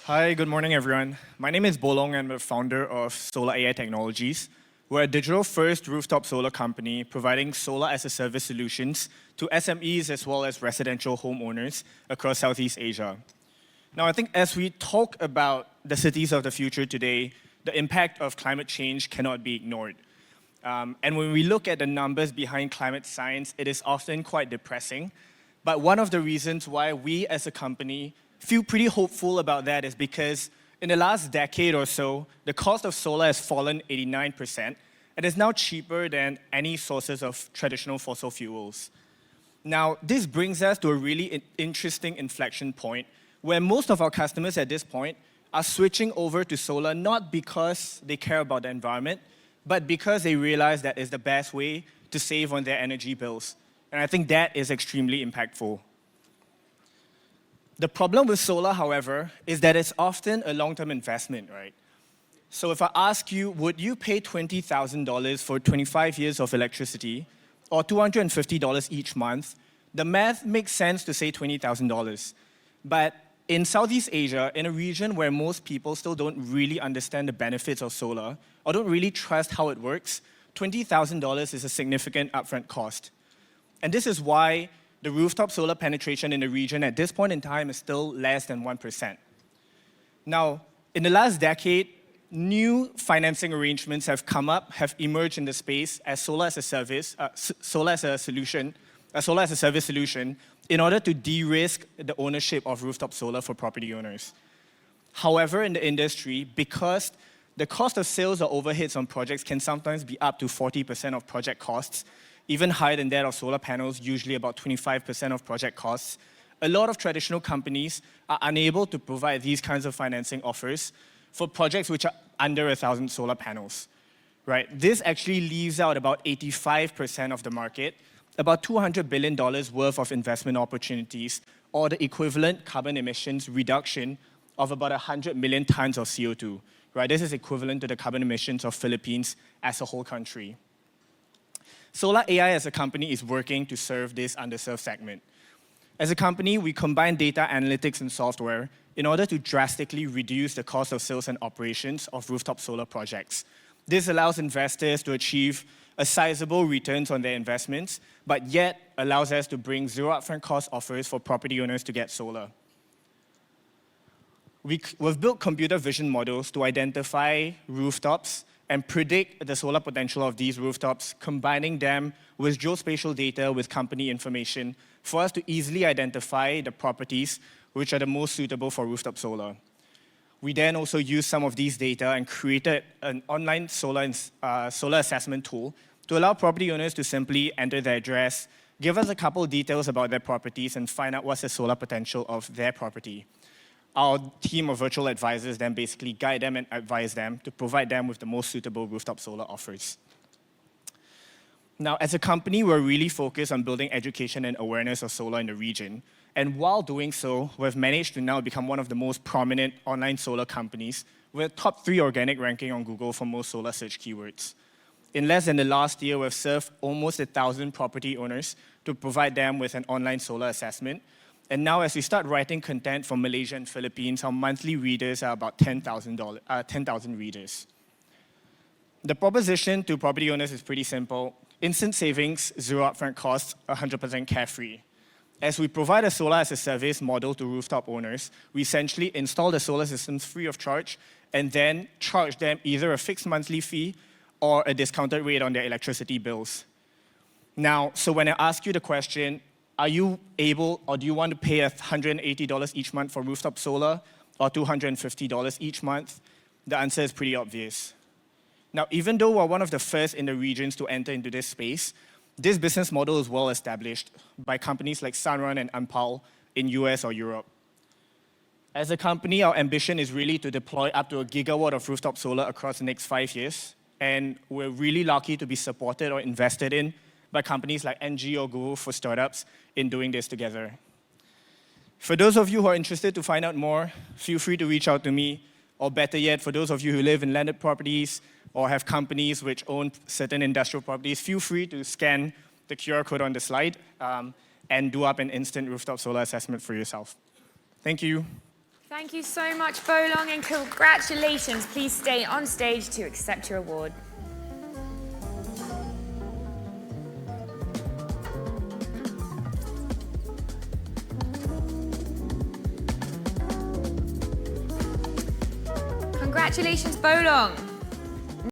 Hi, good morning, everyone. My name is Bolong, and I'm the founder of Solar AI Technologies. We're a digital-first rooftop solar company providing solar-as-a-service solutions to SMEs as well as residential homeowners across Southeast Asia. Now, I think as we talk about the cities of the future today, the impact of climate change cannot be ignored. And when we look at the numbers behind climate science, it is often quite depressing. But one of the reasons why we as a company feel pretty hopeful about that is because in the last decade or so, the cost of solar has fallen 89% and is now cheaper than any sources of traditional fossil fuels. Now, this brings us to a really interesting inflection point where most of our customers at this point are switching over to solar not because they care about the environment, but because they realize that is the best way to save on their energy bills. And I think that is extremely impactful. The problem with solar, however, is that it's often a long-term investment, right? So if I ask you, would you pay $20,000 for 25 years of electricity or $250 each month? The math makes sense to say $20,000. But in Southeast Asia, in a region where most people still don't really understand the benefits of solar or don't really trust how it works, $20,000 is a significant upfront cost. And this is why the rooftop solar penetration in the region at this point in time is still less than 1%. Now, in the last decade, new financing arrangements have come up, have emerged in the space as solar as a service solution in order to de-risk the ownership of rooftop solar for property owners. However, in the industry, because the cost of sales or overheads on projects can sometimes be up to 40% of project costs, even higher than that of solar panels, usually about 25% of project costs, a lot of traditional companies are unable to provide these kinds of financing offers for projects which are under 1,000 solar panels. Right? This actually leaves out about 85% of the market, about $200 billion worth of investment opportunities, or the equivalent carbon emissions reduction of about 100 million tons of CO2. Right? This is equivalent to the carbon emissions of Philippines as a whole country. Solar AI as a company is working to serve this underserved segment. As a company, we combine data analytics and software in order to drastically reduce the cost of sales and operations of rooftop solar projects. This allows investors to achieve a sizable returns on their investments, but yet allows us to bring zero upfront cost offers for property owners to get solar. We've built computer vision models to identify rooftops and predict the solar potential of these rooftops, combining them with geospatial data with company information for us to easily identify the properties which are the most suitable for rooftop solar. We then also use some of these data and created an online solar assessment tool to allow property owners to simply enter their address, give us a couple of details about their properties, and find out what's the solar potential of their property. Our team of virtual advisors then basically guide them and advise them to provide them with the most suitable rooftop solar offers. Now, as a company, we're really focused on building education and awareness of solar in the region. And while doing so, we've managed to now become one of the most prominent online solar companies with top 3 organic ranking on Google for most solar search keywords. In less than the last year, we've served almost 1,000 property owners to provide them with an online solar assessment. And now, as we start writing content for Malaysia and Philippines, our monthly readers are about 10,000 readers. The proposition to property owners is pretty simple. Instant savings, zero upfront costs, 100% carefree. As we provide a solar as a service model to rooftop owners, we essentially install the solar systems free of charge and then charge them either a fixed monthly fee or a discounted rate on their electricity bills. Now, so when I ask you the question, are you able or do you want to pay $180 each month for rooftop solar or $250 each month? The answer is pretty obvious. Now, even though we're one of the first in the regions to enter into this space, this business model is well established by companies like Sunrun and Ampal in US or Europe. As a company, our ambition is really to deploy up to 1 gigawatt of rooftop solar across the next 5 years. And we're really lucky to be supported or invested in by companies like NG or Google for startups in doing this together. For those of you who are interested to find out more, feel free to reach out to me. Or better yet, for those of you who live in landed properties or have companies which own certain industrial properties, feel free to scan the QR code on the slide and do up an instant rooftop solar assessment for yourself. Thank you. Thank you so much, Bolong, and congratulations. Please stay on stage to accept your award. Congratulations, Bolong.